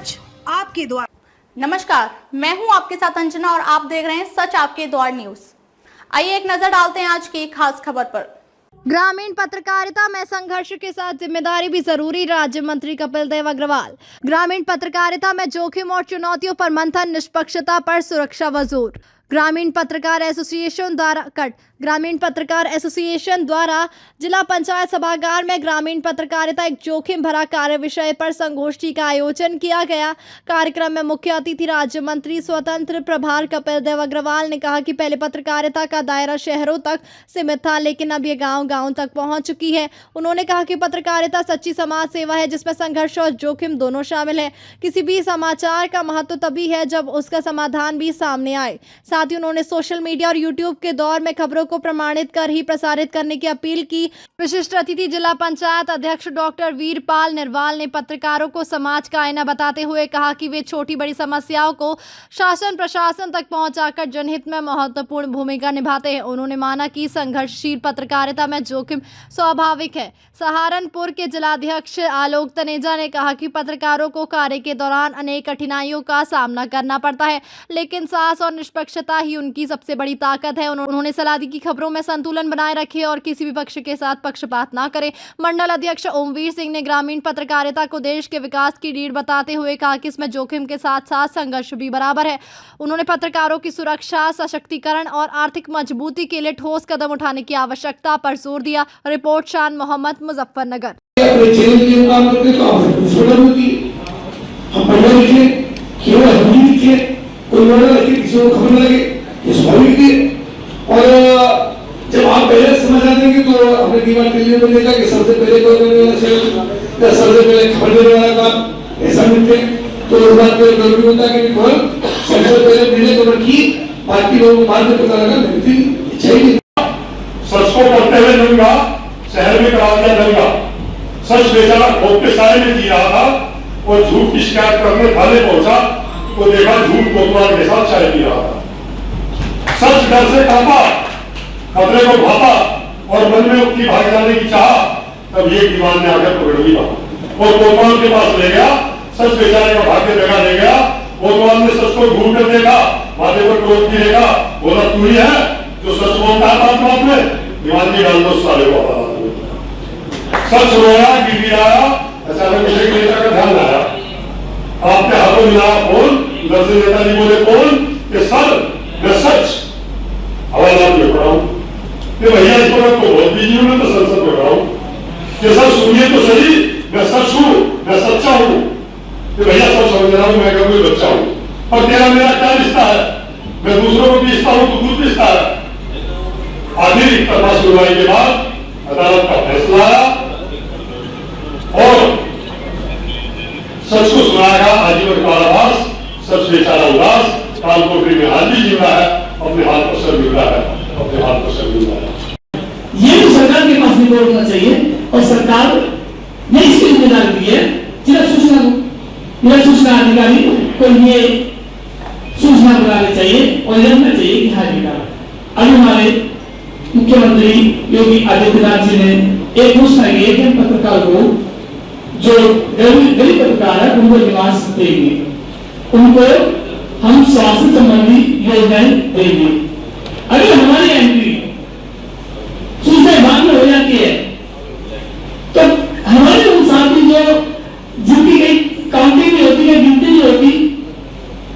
सच आपके द्वार। नमस्कार, मैं हूं आपके साथ अंजना और आप देख रहे हैं सच आपके द्वार न्यूज। आइए एक नजर डालते हैं आज की खास खबर पर। ग्रामीण पत्रकारिता में संघर्ष के साथ जिम्मेदारी भी जरूरी, राज्य मंत्री कपिल देव अग्रवाल। ग्रामीण पत्रकारिता में जोखिम और चुनौतियों पर मंथन, निष्पक्षता पर सुरक्षा व जोर। ग्रामीण पत्रकार एसोसिएशन द्वारा जिला पंचायत सभागार में ग्रामीण पत्रकारिता एक जोखिम भरा कार्य विषय पर संगोष्ठी का आयोजन किया गया। कार्यक्रम में मुख्य अतिथि राज्य मंत्री स्वतंत्र प्रभार कपिल देव अग्रवाल ने कहा कि पहले पत्रकारिता का दायरा शहरों तक सीमित था, लेकिन अब ये गांव-गांव तक पहुंच चुकी है। उन्होंने कहा कि पत्रकारिता सच्ची समाज सेवा है जिसमें संघर्ष और जोखिम दोनों शामिल है। किसी भी समाचार का महत्व तभी है जब उसका समाधान भी सामने आए। साथ ही उन्होंने सोशल मीडिया और यूट्यूब के दौर में खबरों को प्रमाणित कर ही प्रसारित करने की अपील की। विशिष्ट अतिथि जिला पंचायत अध्यक्ष डॉक्टर वीरपाल निर्वाल ने पत्रकारों को समाज का आईना बताते हुए कहा कि वे छोटी बड़ी समस्याओं को शासन प्रशासन तक पहुंचाकर जनहित में महत्वपूर्ण भूमिका निभाते हैं। उन्होंने माना कि संघर्षशील पत्रकारिता में जोखिम स्वाभाविक है। सहारनपुर के जिलाध्यक्ष आलोक तनेजा ने कहा कि पत्रकारों को कार्य के दौरान अनेक कठिनाइयों का सामना करना पड़ता है, लेकिन साहस और निष्पक्षता ही उनकी सबसे बड़ी ताकत है। उन्होंने सलाह दी कि खबरों में संतुलन बनाए रखें और किसी भी पक्ष के साथ पक्षपात न करें। मंडल अध्यक्ष ओमवीर सिंह ने ग्रामीण पत्रकारिता को देश के विकास की रीढ़ बताते हुए कहा कि इसमें जोखिम के साथ साथ संघर्ष भी बराबर है। उन्होंने पत्रकारों की सुरक्षा, सशक्तिकरण और आर्थिक मजबूती के लिए ठोस कदम उठाने की आवश्यकता पर जोर दिया। रिपोर्ट शान मोहम्मद, मुजफ्फरनगर। और जब आप पहले समझ आ जाएंगे तो अपने दीवार दिल्ली में देखा कि सबसे पहले कोई करने वाला शहर या सबसे पहले खबर देने वाला काम ऐसा मिलते तो इस बात पे जरूरी होता है कि कौन सबसे पहले मैंने खबर की, बाकी लोगों को बाद में पता लगा मिलती चाहिए। सच को पढ़ते हुए दूंगा, शहर में करा दिया दूंगा। सच बेचारा खोप के साए में जी रहा था और झूठ की शिकायत करने थाने पहुंचा तो देखा झूठ कोतवाल के साथ चाय पी रहा था। सच डर से कांपा, खतरे को भापा और मन में उसकी भाग जाने की चाह, तब ये दीवान ने आकर पकड़ लिया और कोतवाल के पास ले गया। सच बेचारे का भाग्य जगह ले गया। कोतवाल ने सच को ढूंढ कर देखा, माथे पर टोक के देखा, बोला तू ही है जो सच बोलता है बात में। दीवान जी डाल दो साले को अदालत में। सच रोया, गिड़गिड़ाया, अचानक मुझे नेता का ध्यान आया। आपके हाथों मिलाया फोन, उधर से नेताजी बोले कौन कि सर मैं सच हवालात में पढ़ा हूं कि भैया इस वक्त तो बहुत बिजी हूं, मैं तो संसद में पढ़ा हूं कि सर सुनिए तो सही, मैं सच हूं, मैं सच्चा हूं कि भैया सब समझ रहा हूं, मैं का कोई बच्चा हूं और तेरा मेरा क्या रिश्ता है, मैं दूसरों को पीसता हूं तो खुद रिश्ता है। आखिर तरफा सुनवाई के बाद अदालत का फैसला आया और सच को सुनाया आजीवन कारावास। सच बेचारा उदास कालकोठरी में आज भी जी रहा है, अपने हाथ पर सर मिल रहा है, अपने हाथ पर सर मिल रहा है। ये तो सरकार के पास रिपोर्ट होना चाहिए और सरकार ने इसकी जिम्मेदारी दी है जिला सूचना अधिकारी को ये सूचना बनानी चाहिए और जानना चाहिए कि हाँ बेटा अभी हमारे मुख्यमंत्री योगी आदित्यनाथ जी ने एक घोषणा की है कि पत्रकार को जो गरीब पत्रकार है उनको निवास देंगे, उनको हम स्वास्थ्य संबंधी योजनाएं देंगे। अगर हमारी एंट्री सूचना विभाग में हो जाती है तो हमारे उन साथी जो जिनकी कई काउंटिंग नहीं होती है, गिनती नहीं होती,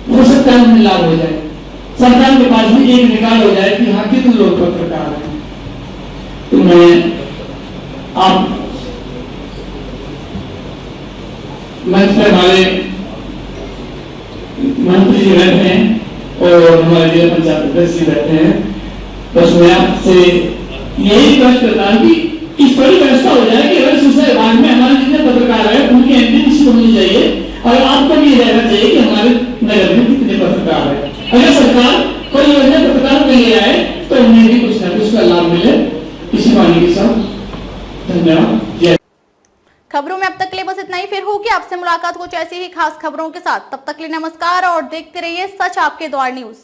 हो सकता है उन्हें लाभ हो जाए। सरकार के पास भी एक निकाल हो जाए कि हाँ कितने लोग पत्रकार हैं। तो मैं आप मंच पर हमारे मंत्री जी रहते हैं और हमारे जिला पंचायत अध्यक्ष जी रहते हैं, बस मैं आपसे यही प्रश्न करता हूं कि इस बड़ी व्यवस्था हो जाए कि अगर सूचना विभाग में हमारे जितने पत्रकार हैं उनकी एंट्री निश्चित होनी चाहिए और आपको भी रहना चाहिए कि हमारे नगर में कितने पत्रकार हैं। अगर सरकार कोई योजना पत्रकारों के लिए आए तो उन्हें भी कुछ न कुछ का लाभ मिले। इसी वाणी के साथ धन्यवाद। खबरों में अब तक के लिए बस इतना ही। फिर होगी आपसे मुलाकात कुछ ऐसी ही खास खबरों के साथ। तब तक के लिए नमस्कार और देखते रहिए सच आपके द्वार न्यूज।